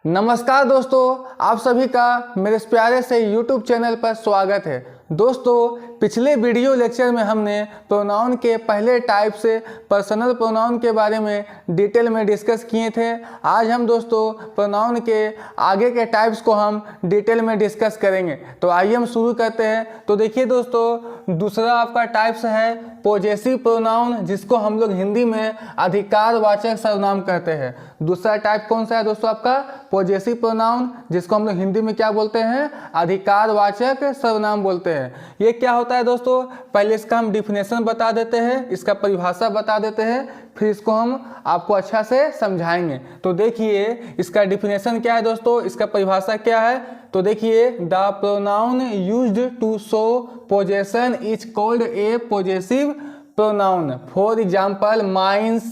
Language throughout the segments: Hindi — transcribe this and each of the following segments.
नमस्कार दोस्तों, आप सभी का मेरे इस प्यारे से YouTube चैनल पर स्वागत है। दोस्तों, पिछले वीडियो लेक्चर में हमने प्रोनाउन के पहले टाइप से पर्सनल प्रोनाउन के बारे में डिटेल में डिस्कस किए थे। आज हम दोस्तों प्रोनाउन के आगे के टाइप्स को हम डिटेल में डिस्कस करेंगे। तो आइए हम शुरू करते हैं। तो देखिए दोस्तों, दूसरा आपका टाइप्स है पॉजेसिव प्रोनाउन, जिसको हम लोग हिंदी में अधिकारवाचक सर्वनाम कहते हैं। दूसरा टाइप कौन सा है दोस्तों? आपका पॉजेसिव प्रोनाउन, जिसको हम लोग हिंदी में क्या बोलते हैं? अधिकारवाचक सर्वनाम बोलते हैं। ये क्या होता है दोस्तों? पहले इसका हम डिफिनेशन बता देते हैं, इसका परिभाषा बता देते हैं, फिर इसको हम आपको अच्छा से समझाएंगे। तो देखिए इसका डिफिनेशन क्या है दोस्तों, इसका परिभाषा क्या है। तो देखिए, the pronoun used to show possession is called a possessive pronoun. For example, mines,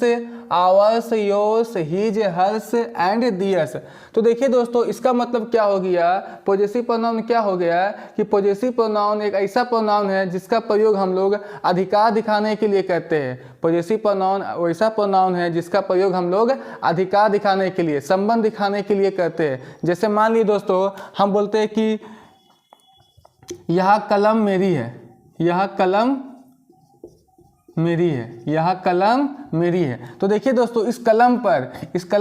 ours, yours, his, hers and theirs. तो देखिए दोस्तों, इसका मतलब क्या हो गया? पॉजेसिव प्रोनाउन क्या हो गया कि पॉजेसिव प्रोनाउन एक ऐसा प्रोनाउन है जिसका प्रयोग हम लोग अधिकार दिखाने के लिए करते हैं। पॉजेसिव प्रोनाउन वैसा प्रोनाउन है जिसका प्रयोग हम लोग अधिकार दिखाने के लिए, संबंध दिखाने के लिए करते हैं। जैसे मान लीजिए दोस्तों, हम बोलते हैं कि यह कलम मेरी है, यह कलम मेरी है, यह कलम मेरी है। तो देखिए दोस्तों, इस कलम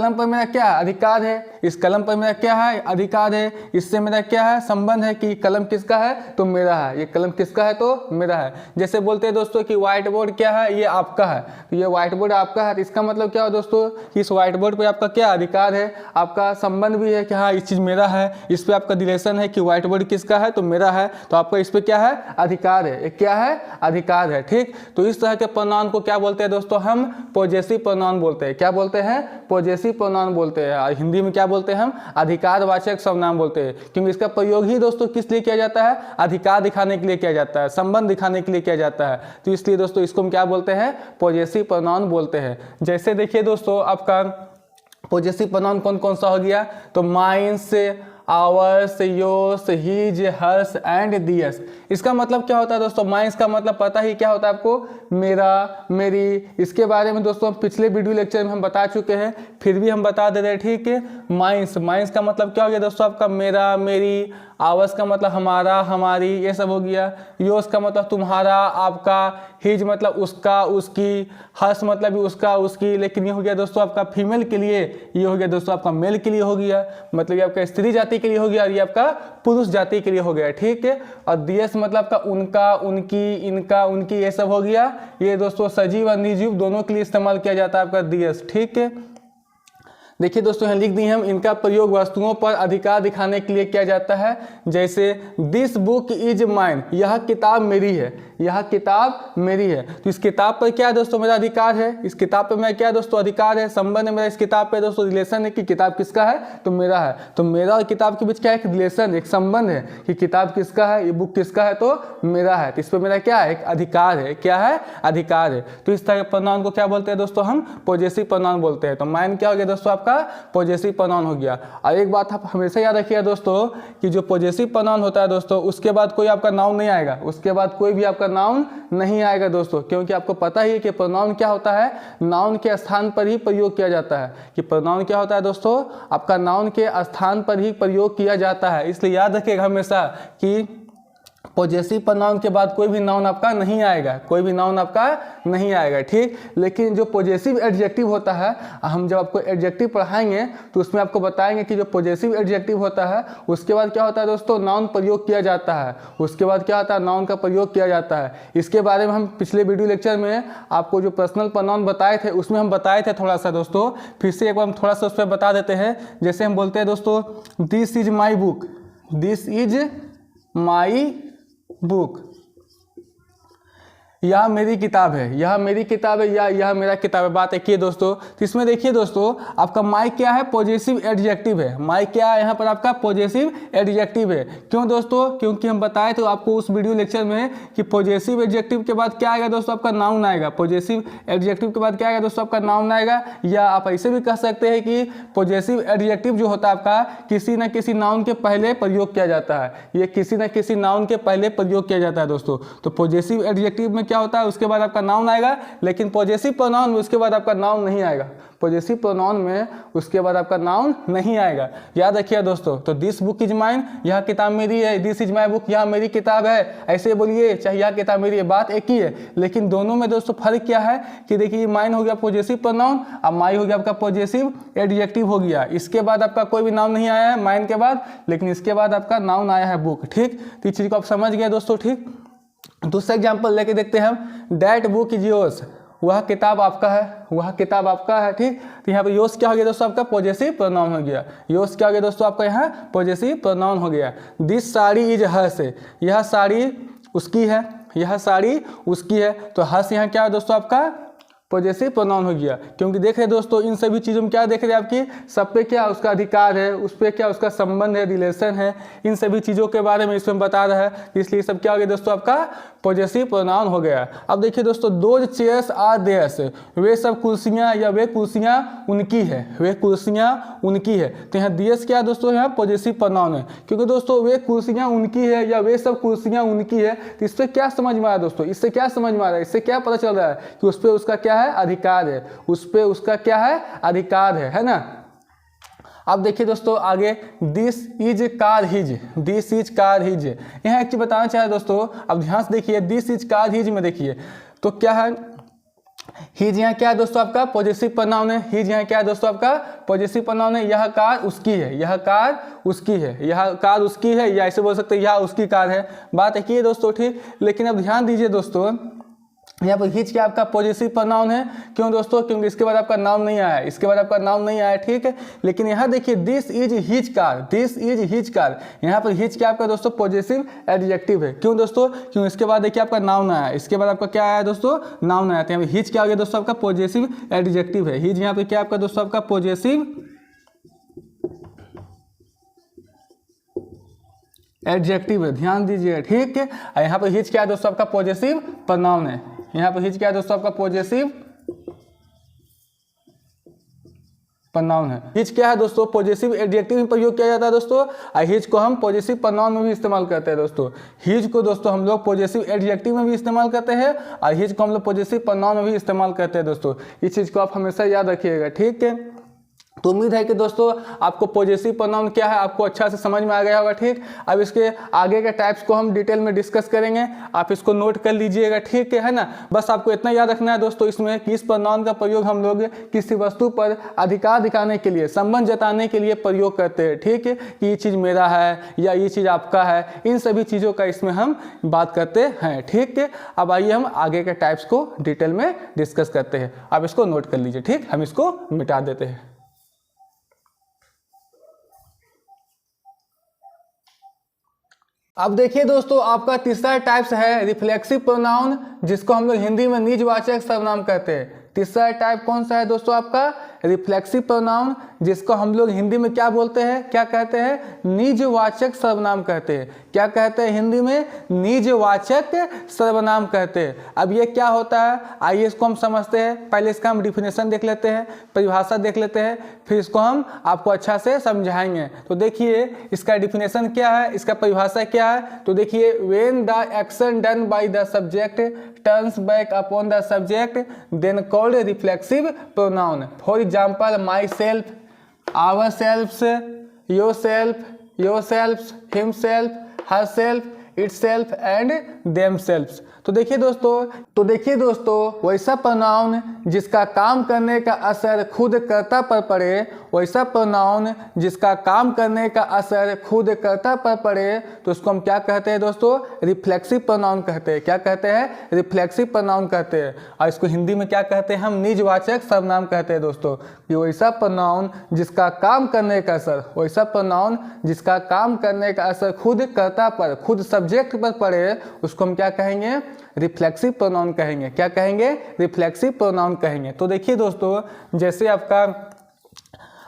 पर मेरा क्या अधिकार है? इस कलम पर मेरा क्या है? अधिकार है। इससे मेरा क्या है? संबंध है कि कलम किसका है? तो मेरा है। ये कलम किसका है? तो मेरा है। जैसे बोलते हैं दोस्तों कि व्हाइट बोर्ड क्या है? ये आपका है। तो ये व्हाइट बोर्ड आपका है। तो इसका मतलब क्या हो दोस्तों कि इस व्हाइट बोर्ड पर आपका क्या अधिकार है? आपका संबंध भी है कि हाँ, इस चीज़ मेरा है। इस पर आपका रिलेशन है कि व्हाइट बोर्ड किसका है? तो मेरा है। तो आपका इस पर क्या है? अधिकार है। क्या है? अधिकार है। ठीक। तो इस तरह के प्रोनाउन को क्या बोलते हैं दोस्तों? हम पॉजेसिव प्रोनाउन बोलते हैं। क्या बोलते हैं? पॉजेसिव प्रोनाउन बोलते हैं। और हिंदी में क्या बोलते हैं? हम अधिकारवाचक सर्वनाम बोलते हैं। क्योंकि इसका प्रयोग ही दोस्तों किस लिए किया जाता है? अधिकार दिखाने के लिए किया जाता है, संबंध दिखाने के लिए किया जाता है। तो इसलिए दोस्तों इसको हम क्या बोलते हैं? पॉजेसिव प्रोनाउन बोलते हैं। जैसे देखिए दोस्तों, आपका पॉजेसिव प्रोनाउन कौन कौन सा हो गया? तो mines, ours, yours, his, hers and theirs. इसका मतलब क्या होता है दोस्तों? माइन्स का मतलब पता ही क्या होता है आपको? मेरा, मेरी। इसके बारे में दोस्तों पिछले वीडियो लेक्चर में हम बता चुके हैं, फिर भी हम बता दे रहे हैं। ठीक है। माइन्स का मतलब क्या हो गया दोस्तों? आपका मेरा, मेरी। आवर्स का मतलब हमारा, हमारी, ये सब हो गया। योर्स का मतलब तुम्हारा, आपका। हिज मतलब उसका, उसकी। हर्स मतलब भी उसका, उसकी। लेकिन ये हो गया दोस्तों आपका फीमेल के लिए, ये हो गया दोस्तों आपका मेल के लिए हो गया। मतलब ये आपका स्त्री जाति के लिए हो गया और ये आपका पुरुष जाति के लिए हो गया। ठीक है। और दियर्स मतलब आपका उनका, उनकी, इनका, उनकी, ये सब हो गया। ये दोस्तों सजीव और निर्जीव दोनों के लिए इस्तेमाल किया जाता है आपका दियर्स। ठीक है। देखिए दोस्तों, यहाँ लिख दिए हम, इनका प्रयोग वस्तुओं पर अधिकार दिखाने के लिए किया जाता है। जैसे दिस बुक इज माइन, यह किताब मेरी है, यह किताब मेरी है। तो इस किताब पर क्या है दोस्तों? मेरा अधिकार है। इस किताब पर मेरा क्या है दोस्तों? अधिकार है, संबंध है मेरा इस किताब पे दोस्तों। रिलेशन है कि किताब किसका है? तो मेरा है। तो मेरा और किताब के बीच क्या है? एक रिलेशन, एक संबंध है कि किताब किसका है, ये बुक किसका है? तो मेरा है। तो इस पर मेरा क्या है? एक अधिकार है। क्या है? अधिकार है। तो इस तरह के प्रोनाउन को क्या बोलते हैं दोस्तों? हम पॉजेसिव प्रोनाउन बोलते हैं। तो माइन क्या हो गया दोस्तों? का पॉजेसिव प्रोनाउन हो गया। और एक बात आप हमेशा याद रखिएगा दोस्तों कि जो पॉजेसिव प्रोनाउन होता है दोस्तों, उसके बाद कोई आपका नाउन नहीं आएगा। उसके बाद कोई भी आपका नाउन नहीं आएगा दोस्तों, क्योंकि आपको पता ही है कि प्रोनाउन क्या होता है? नाउन के स्थान पर ही प्रयोग किया जाता है। कि प्रोनाउन क्या होता है दोस्तों? आपका नाउन के स्थान पर ही प्रयोग किया जाता है। इसलिए याद रखिएगा हमेशा कि पॉजेसिव प्रोनाउन के बाद कोई भी नाउन आपका नहीं आएगा, कोई भी नाउन आपका नहीं आएगा। ठीक। लेकिन जो पॉजेसिव एडजेक्टिव होता है, हम जब आपको एडजेक्टिव पढ़ाएंगे तो उसमें आपको बताएंगे कि जो पॉजेसिव एडजेक्टिव होता है उसके बाद क्या होता है दोस्तों? नाउन प्रयोग किया जाता है। उसके बाद क्या होता है? नाउन का प्रयोग किया जाता है। इसके बारे में हम पिछले वीडियो लेक्चर में आपको जो पर्सनल प्रोनाउन बताए थे उसमें हम बताए थे थोड़ा सा दोस्तों। फिर से एक बार हम थोड़ा सा उस पर बता देते हैं। जैसे हम बोलते हैं दोस्तों, this is my book, this is my book. यह मेरी किताब है, यह मेरी किताब है, या यह मेरा किताब है। बात एक ही है दोस्तों। तो इसमें देखिए दोस्तों, आपका माई क्या है? पॉजेसिव एडजेक्टिव है। माई क्या है? यहाँ पर आपका पॉजेसिव एडजेक्टिव है। क्यों दोस्तों? क्योंकि हम बताए तो आपको उस वीडियो लेक्चर में कि पॉजेसिव एडजेक्टिव के बाद क्या आएगा दोस्तों? आपका नाउन आएगा। पॉजेसिव एडजेक्टिव के बाद क्या आएगा दोस्तों? आपका नाउन आएगा। या आप ऐसे भी कह सकते हैं कि पॉजेसिव एडजेक्टिव जो होता है आपका किसी न किसी नाउन के पहले प्रयोग किया जाता है। ये किसी न किसी नाउन के पहले प्रयोग किया जाता है दोस्तों। तो पॉजेसिव एडजेक्टिव में क्या क्या होता है, उसके बाद आपका नाउन आएगा, लेकिन पॉजेसिव प्रोनाउन में उसके बाद आपका नाउन नहीं आएगा। पॉजेसिव प्रोनाउन में उसके बाद आपका नाउन नहीं आएगा। याद रखिए दोस्तों। तो दिस बुक इज माइन, यह किताब मेरी है, दिस इज माई बुक, यह मेरी किताब है, ऐसे बोलिए, चाहे यह किताब मेरी है, बात एक ही है। लेकिन दोनों में दोस्तों फर्क क्या है कि देखिए माइन हो गया पॉजेसिव प्रोनाउन, अब माई हो गया आपका पॉजेसिव एडजेक्टिव हो गया। इसके बाद आपका कोई भी नाउन नहीं आया है माइन के बाद, लेकिन इसके बाद आपका नाउन आया है बुक। ठीक, तो इस चीज को आप समझ गए दोस्तों। ठीक, दूसरा एग्जाम्पल लेके देखते हैं हम। दैट बुक इज योर्स, वह किताब आपका है, वह किताब आपका है। ठीक, तो यहाँ पे योर्स क्या हो गया दोस्तों, आपका पॉजेसिव प्रोनाउन हो गया। योर्स क्या हो गया दोस्तों, आपका यहाँ पॉजेसिव प्रोनाउन हो गया। दिस साड़ी इज हर्स, यह साड़ी उसकी है, यह साड़ी उसकी है। तो हर्स यहाँ क्या है दोस्तों, आपका पॉजेसिव प्रोनाउन हो गया। क्योंकि देख रहे दोस्तों इन सभी चीज़ों में क्या देख रहे हैं आपकी, सब पे क्या उसका अधिकार है, उस पर क्या उसका संबंध है, रिलेशन है, इन सभी चीज़ों के बारे में इसमें बता रहा है, इसलिए सब क्या हो गया दोस्तों, आपका पॉजेसिव प्रोनाउन हो गया। अब देखिए दोस्तों, दोज चेयर्स आर देयर्स, वे सब कुर्सियाँ या वे कुर्सियाँ उनकी है, वे कुर्सियाँ उनकी है। तो यहाँ देयर्स क्या है दोस्तों, यहाँ पॉजेसिव प्रोनाउन है। क्योंकि दोस्तों वे कुर्सियाँ उनकी है या वे सब कुर्सियाँ उनकी है, तो इससे क्या समझ में आ रहा है दोस्तों, इससे क्या समझ में आ रहा है, इससे क्या पता चल रहा है कि उस पर उसका क्या है, अधिकार है, उस पे उसका क्या है, अधिकार है ना। अब देखिए दोस्तों आगे, this is car his, this is car his, यहाँ एक चीज बताना चाहे दोस्तों, अब ध्यान से देखिए, दिस इज कार हिज में देखिए तो क्या है, हिज यहाँ क्या है दोस्तों, आपका पॉजेसिव प्रोनाउन है। हिज यहाँ क्या है दोस्तों, आपका पॉजेसिव प्रोनाउन है। यह कार उसकी है, यह कार उसकी है, यह कार उसकी है, या ऐसे बोल सकते हैं यह उसकी कार है, बात एक ही है दोस्तों। ठीक, लेकिन अब ध्यान दीजिए दोस्तों, यहाँ पर हिज क्या आपका पॉजेसिव प्रोनाउन है। क्यों दोस्तों, क्योंकि इसके बाद आपका नाउन नहीं आया, इसके बाद आपका नाउन नहीं आया। ठीक है, लेकिन यहाँ देखिए this is his car, this is his car, यहाँ पर हिज क्या आपका दोस्तों पॉजेसिव एडजेक्टिव है। क्यों दोस्तों, क्यों इसके बाद देखिए आपका नाउन आया, इसके बाद आपका क्या आया दोस्तों, नाउन आया। तो यहाँ पर हिज क्या हो गया दोस्तों, आपका पॉजेसिव एडजेक्टिव है। हिज यहाँ पे क्या आपका दोस्तों, आपका पॉजेसिव एडजेक्टिव है, ध्यान दीजिए। ठीक है, यहाँ पर हिज क्या है दोस्तों, आपका पॉजेसिव प्रोनाउन है। यहाँ पर हिज क्या है दोस्तों, आपका पॉजेसिव प्रोनाउन है। हिज क्या है दोस्तों, पॉजेसिव एडजेक्टिव में प्रयोग किया जाता है दोस्तों। हिज को हम पॉजेसिव प्रोनाउन में भी इस्तेमाल करते हैं दोस्तों। हिज को दोस्तों हम लोग पॉजेसिव एडजेक्टिव में भी इस्तेमाल करते हैं, और हिज को हम लोग पॉजेसिव प्रोनाउन में भी इस्तेमाल करते हैं दोस्तों। इस चीज को आप हमेशा याद रखिएगा। ठीक है, तो उम्मीद है कि दोस्तों आपको पॉजेसिव प्रोनाउन क्या है आपको अच्छा से समझ में आ गया होगा। ठीक, अब इसके आगे के टाइप्स को हम डिटेल में डिस्कस करेंगे, आप इसको नोट कर लीजिएगा। ठीक है ना, बस आपको इतना याद रखना है दोस्तों इसमें कि इस प्रोनाउन का प्रयोग हम लोग किसी वस्तु पर अधिकार दिखाने के लिए, संबंध जताने के लिए प्रयोग करते हैं। ठीक है, कि ये चीज़ मेरा है या ये चीज़ आपका है, इन सभी चीज़ों का इसमें हम बात करते हैं। ठीक है, अब आइए हम आगे के टाइप्स को डिटेल में डिस्कस करते हैं। आप इसको नोट कर लीजिए। ठीक, हम इसको मिटा देते हैं। अब देखिए दोस्तों, आपका तीसरा टाइप्स है रिफ्लेक्सिव प्रोनाउन, जिसको हम लोग हिंदी में निजवाचक सर्वनाम कहते हैं। तीसरा टाइप कौन सा है दोस्तों, आपका रिफ्लेक्सिव प्रोनाउन, जिसको हम लोग हिंदी में क्या बोलते हैं, क्या कहते हैं, निजवाचक सर्वनाम कहते हैं। क्या कहते हैं हिंदी में, निजवाचक सर्वनाम कहते हैं। अब ये क्या होता है, आइए इसको हम समझते हैं। पहले इसका हम डिफिनेशन देख लेते हैं, परिभाषा देख लेते हैं, फिर इसको हम आपको अच्छा से समझाएंगे। तो देखिए इसका डिफिनेशन क्या है, इसका परिभाषा क्या है। तो देखिए, when the action done by the subject turns back upon the subject then called reflexive pronoun. For example, my self, our selfs, your self, your selfs, him self, her self, its self and them selfs. तो देखिए दोस्तों वैसा प्रोनाउन जिसका काम करने का असर खुद कर्ता पर पड़े, वैसा प्रोनाउन जिसका काम करने का असर खुद कर्ता पर पड़े, तो उसको हम क्या कहते हैं दोस्तों, रिफ्लेक्सिव प्रोनाउन कहते हैं। क्या कहते हैं, रिफ्लेक्सिव प्रोनाउन कहते हैं। और इसको हिंदी में क्या कहते हैं, हम निजवाचक सर्वनाम कहते हैं दोस्तों। कि वैसा प्रोनाउन जिसका काम करने का असर, वैसा प्रोनाउन जिसका काम करने का असर खुद कर्ता पर, खुद सब्जेक्ट पर पड़े, उसको हम क्या कहेंगे, रिफ्लेक्सिव प्रोनाउन कहेंगे। क्या कहेंगे, रिफ्लेक्सिव प्रोनाउन कहेंगे। तो देखिए दोस्तों, जैसे आपका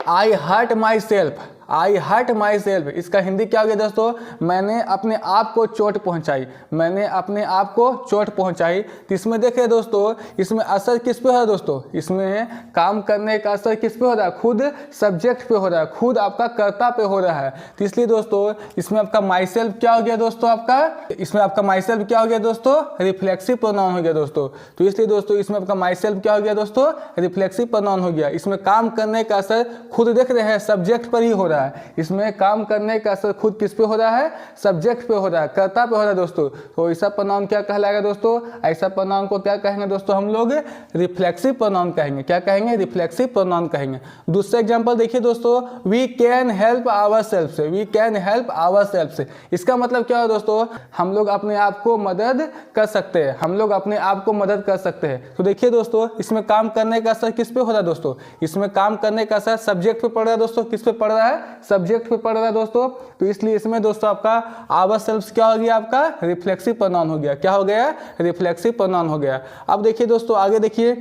I hurt myself, I hurt myself, इसका हिंदी क्या हो गया दोस्तों, मैंने अपने आप को चोट पहुंचाई, मैंने अपने आप को चोट पहुंचाई। तो इसमें देखिए दोस्तों, इसमें असर किस पे हो रहा है दोस्तों, इसमें काम करने का असर किस पे हो रहा है, खुद सब्जेक्ट पे हो रहा है, खुद आपका कर्ता पे हो रहा है। तो इसलिए दोस्तों इसमें आपका माई सेल्फ क्या हो गया दोस्तों, आपका इसमें आपका माई सेल्फ क्या हो गया दोस्तों, रिफ्लेक्सिव प्रोनाउन हो गया दोस्तों। तो इसलिए दोस्तों इसमें आपका माई सेल्फ क्या हो गया दोस्तों, रिफ्लेक्सिव प्रोनाउन हो गया। इसमें काम करने का असर खुद देख रहे हैं सब्जेक्ट पर ही हो रहा है, इसमें काम करने का असर खुद किस पे हो रहा है, सब्जेक्ट पे हो रहा है, कर्ता पे हो रहा है दोस्तों। तो ऐसा प्रोनाउन क्या कहलाएगा दोस्तों, ऐसा प्रोनाउन को क्या कहेंगे दोस्तों, हम लोग रिफ्लेक्सिव प्रोनाउन कहेंगे। क्या कहेंगे, रिफ्लेक्सिव प्रोनाउन कहेंगे। दूसरा एग्जांपल देखिए दोस्तों, वी कैन हेल्प आवरसेल्फ से, वी कैन हेल्प आवरसेल्फ से, इसका मतलब क्या है दोस्तों, हम लोग अपने आप को मदद कर सकते हैं, हम लोग अपने आप को मदद कर सकते हैं। तो देखिए दोस्तों इसमें काम करने का असर किस पे हो रहा है दोस्तों, इसमें काम करने का असर सब्जेक्ट पे पड़ रहा है दोस्तों, किस पे पड़ रहा है, सब्जेक्ट पे पड़ रहा है दोस्तों। तो इसलिए इसमें दोस्तों आपका आवरसेल्फ क्या हो गया, आपका रिफ्लेक्सिव प्रोनाउन हो गया। क्या हो गया, रिफ्लेक्सिव प्रोनाउन हो गया। अब देखिए दोस्तों आगे देखिए,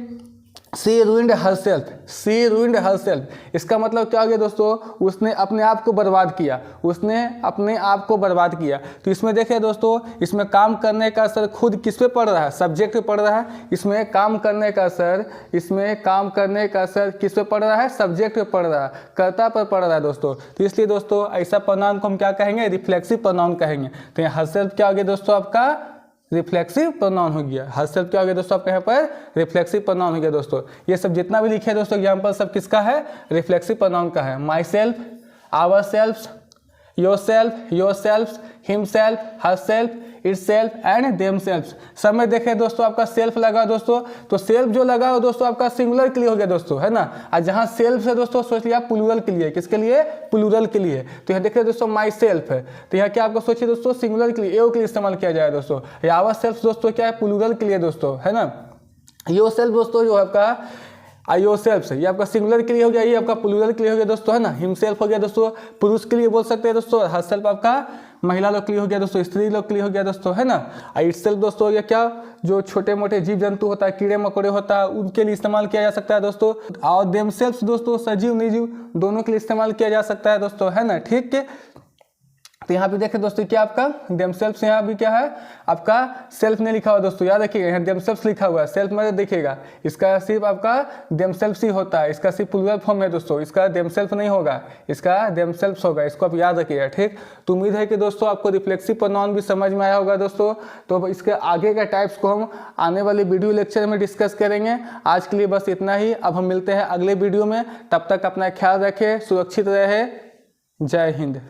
सी रूइंड हरसेल्फ, सी रूइंड हरसेल्फ, इसका मतलब क्या हो गया दोस्तों, उसने अपने आप को बर्बाद किया, उसने अपने आप को बर्बाद किया। तो इसमें देखिए दोस्तों, इसमें काम करने का असर खुद किस पे पड़ रहा है, सब्जेक्ट पे पड़ रहा है। इसमें काम करने का असर, इसमें काम करने का असर किस पे पड़ रहा है, सब्जेक्ट पे पड़ रहा है, कर्ता पर पड़ रहा है दोस्तों। तो इसलिए दोस्तों ऐसा प्रोनाउन को हम क्या कहेंगे, रिफ्लेक्सिव प्रोनाउन कहेंगे। तो यहाँ हरसेल्फ क्या हो गया दोस्तों, आपका रिफ्लेक्सिव प्रोनाउन हो गया। हरसेल्फ क्या हो गया दोस्तों, आपके यहाँ पर रिफ्लेक्सिव प्रोनाउन हो गया दोस्तों। ये सब जितना भी लिखे दोस्तों एग्जांपल सब किसका है, रिफ्लेक्सिव प्रोनाउन का है। My self, our self, your self, your self, him self, her self, it self and them self. सब में देखें दोस्तों आपका सेल्फ लगा दोस्तों, तो सेल्फ जो लगा हो दोस्तों आपका सिंगुलर के लिए हो गया दोस्तों, है ना। और जहाँ सेल्फ है दोस्तों सोच लिया प्लूरल के लिए, किसके लिए, प्लूरल के लिए। तो यहाँ देख रहे दोस्तों माई सेल्फ है, तो यहाँ क्या आपको सोचिए दोस्तों सिंगुलर के लिए, एओ के लिए इस्तेमाल किया जाए दोस्तों। आवर सेल्फ दोस्तों क्या है, प्लूरल के लिए दोस्तों, है ना। योर सेल्फ दोस्तों जो आपका योर सेल्फ से, ये आपका सिंगुलर के लिए हो गया, ये आपका प्लूरल के लिए हो गया दोस्तों, है ना। हिमसेल्फ हो गया दोस्तों, पुरुष के लिए बोल सकते हैं दोस्तों। हर सेल्फ आपका महिला लोग के लिए हो गया दोस्तों, स्त्री लोग के लिए हो गया दोस्तों, है ना। इट सेल्फ दोस्तों हो गया क्या, जो छोटे मोटे जीव जंतु होता है, कीड़े मकोड़े होता है, उनके लिए इस्तेमाल किया जा सकता है दोस्तों। और देम सेल्फ दोस्तों सजीव निर्जीव दोनों के लिए इस्तेमाल किया जा सकता है दोस्तों, है ना, ठीक है। तो यहाँ पे देखें दोस्तों क्या आपका देम सेल्फ, यहाँ भी क्या है आपका सेल्फ नहीं लिखा हुआ दोस्तों, याद रखिएगा यहाँ देम सेल्फ लिखा हुआ है, सेल्फ में देखिएगा इसका सिर्फ आपका देम सेल्फ ही होता है, इसका सिर्फ प्लूरल फॉर्म है दोस्तों, इसका देम सेल्फ नहीं होगा, इसका देम सेल्फ होगा, इसको आप याद रखिएगा, ठीक। तो उम्मीद है कि दोस्तों आपको रिफ्लेक्सिव प्रोनाउन भी समझ में आया होगा दोस्तों। तो इसके आगे के टाइप्स को हम आने वाले वीडियो लेक्चर में डिस्कस करेंगे। आज के लिए बस इतना ही, अब हम मिलते हैं अगले वीडियो में, तब तक अपना ख्याल रखें, सुरक्षित रहे, जय हिंद।